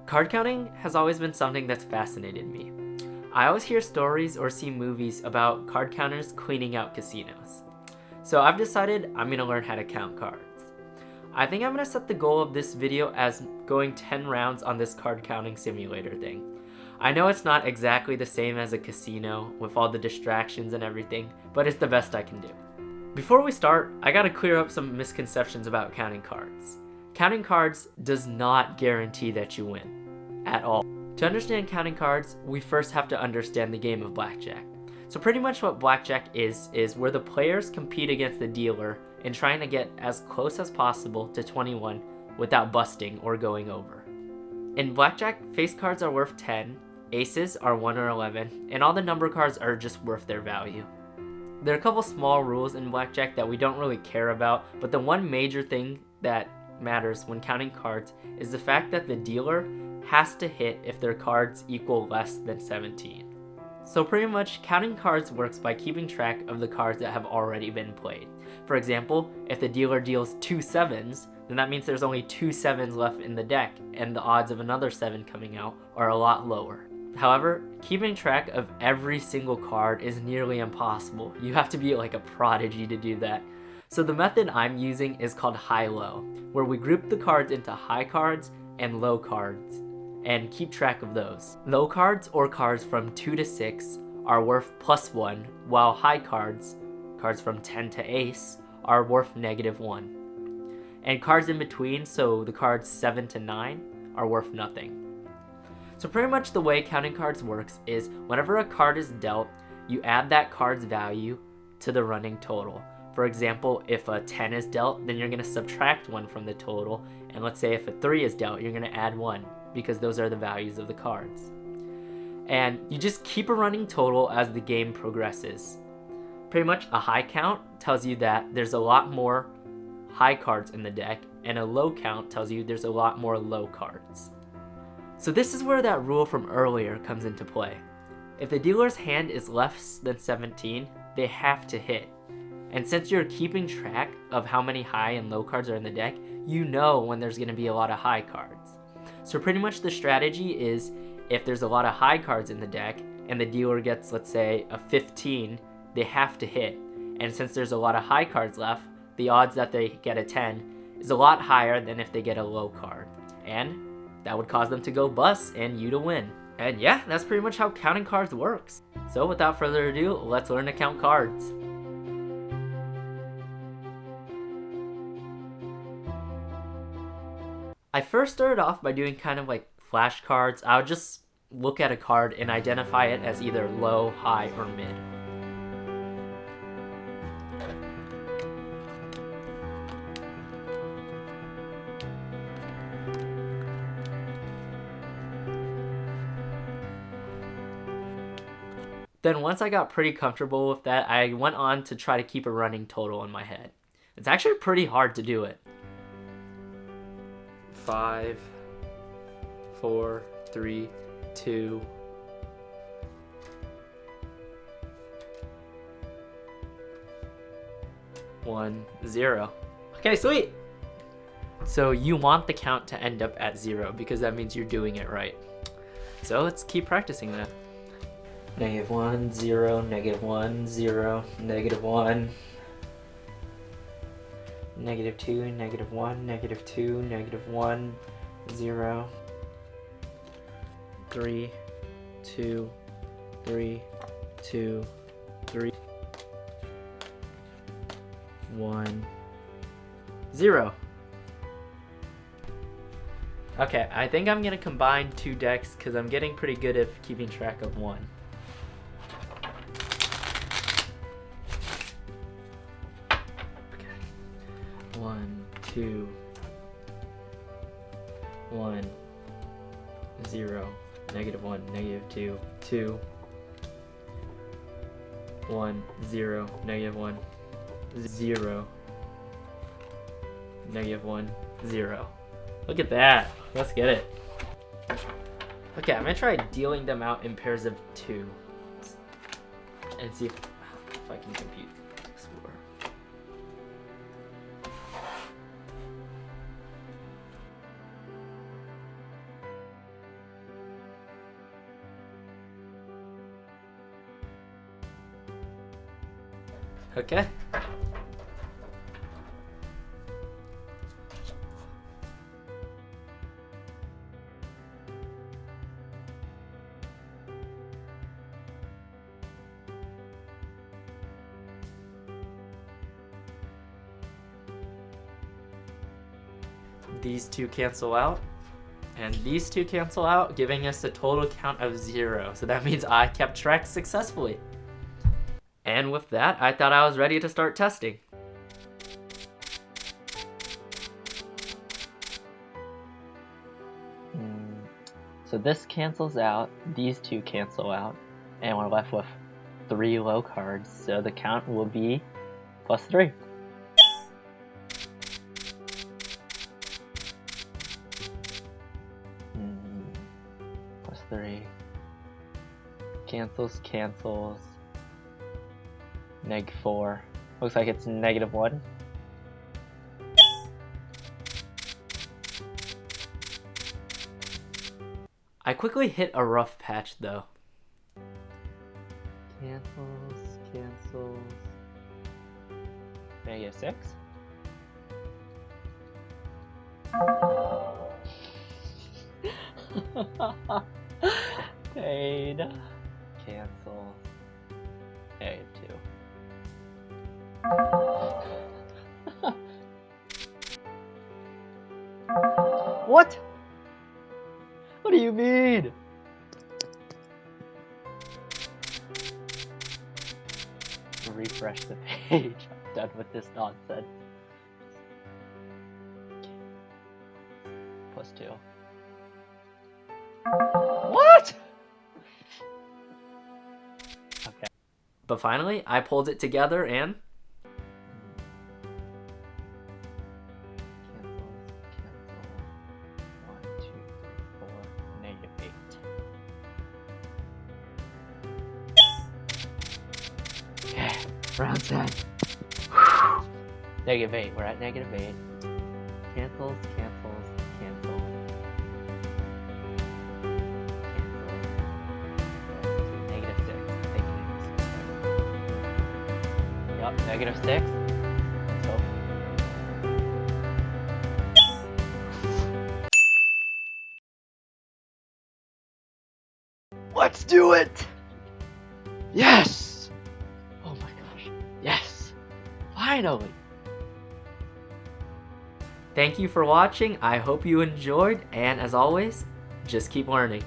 Card counting has always been something that's fascinated me. I always hear stories or see movies about card counters cleaning out casinos. So I've decided I'm gonna learn how to count cards. I think I'm gonna set the goal of this video as going 10 rounds on this card counting simulator thing. I know it's not exactly the same as a casino with all the distractions and everything, but it's the best I can do. Before we start, I gotta clear up some misconceptions about counting cards. Counting cards does not guarantee that you win, at all. To understand counting cards, we first have to understand the game of blackjack. So pretty much what blackjack is where the players compete against the dealer in trying to get as close as possible to 21 without busting or going over. In blackjack, face cards are worth 10, aces are 1 or 11, and all the number cards are just worth their value. There are a couple small rules in blackjack that we don't really care about, but the one major thing that matters when counting cards is the fact that the dealer has to hit if their cards equal less than 17. So pretty much counting cards works by keeping track of the cards that have already been played. For example, if the dealer deals 2 sevens, then that means there's only 2 sevens left in the deck, and the odds of another 7 coming out are a lot lower. However, keeping track of every single card is nearly impossible. You have to be like a prodigy to do that. So the method I'm using is called high-low, where we group the cards into high cards and low cards, and keep track of those. Low cards or cards from 2 to 6 are worth +1, while high cards, cards from 10 to ace, are worth -1. And cards in between, so the cards 7 to 9, are worth nothing. So pretty much the way counting cards works is whenever a card is dealt, you add that card's value to the running total. For example, if a 10 is dealt, then you're going to subtract 1 from the total, and let's say if a 3 is dealt, you're going to add 1, because those are the values of the cards. And you just keep a running total as the game progresses. Pretty much a high count tells you that there's a lot more high cards in the deck, and a low count tells you there's a lot more low cards. So this is where that rule from earlier comes into play. If the dealer's hand is less than 17, they have to hit. And since you're keeping track of how many high and low cards are in the deck, you know when there's going to be a lot of high cards. So pretty much the strategy is if there's a lot of high cards in the deck and the dealer gets, let's say, a 15, they have to hit. And since there's a lot of high cards left, the odds that they get a 10 is a lot higher than if they get a low card. And that would cause them to go bust and you to win. And yeah, that's pretty much how counting cards works. So without further ado, let's learn to count cards. I first started off by doing kind of like flashcards. I would just look at a card and identify it as either low, high, or mid. Then once I got pretty comfortable with that, I went on to try to keep a running total in my head. It's actually pretty hard to do it. 5, 4, 3, 2, 1, 0. Okay, sweet! So you want the count to end up at 0 because that means you're doing it right. So let's keep practicing that. -1, 0, -1, 0, -1. -2, -1, -2, -1, 0, 3, 2, 3, 2, 3, 1, 0. Okay, I think I'm gonna combine 2 decks because I'm getting pretty good at keeping track of 1. Okay. 1, 2, 1, 0, -1, -2, 2, 1, 0, -1, 0, -1, 0. Look at that. Let's get it. Okay, I'm gonna try dealing them out in pairs of 2 and see if I can compute this score. Okay. These two cancel out, and these two cancel out, giving us a total count of 0. So that means I kept track successfully. And with that, I thought I was ready to start testing. So this cancels out, these two cancel out, and we're left with 3 low cards, so the count will be +3. +3. Cancels, cancels. -4. Looks like it's -1. I quickly hit a rough patch though. Cancels, cancels. -6. Paid. Cancel. -2. What? What do you mean? Refresh the page. I'm done with this nonsense. +2. What? Okay. But finally, I pulled it together and Round 10. -8. We're at -8. Cancels, cancels, cancel. -6. I think -6. Yep, -6. So. Let's do it! Yes! Oh my gosh. Yes! Finally! thank you for watching. I hope you enjoyed, and as always, just keep learning.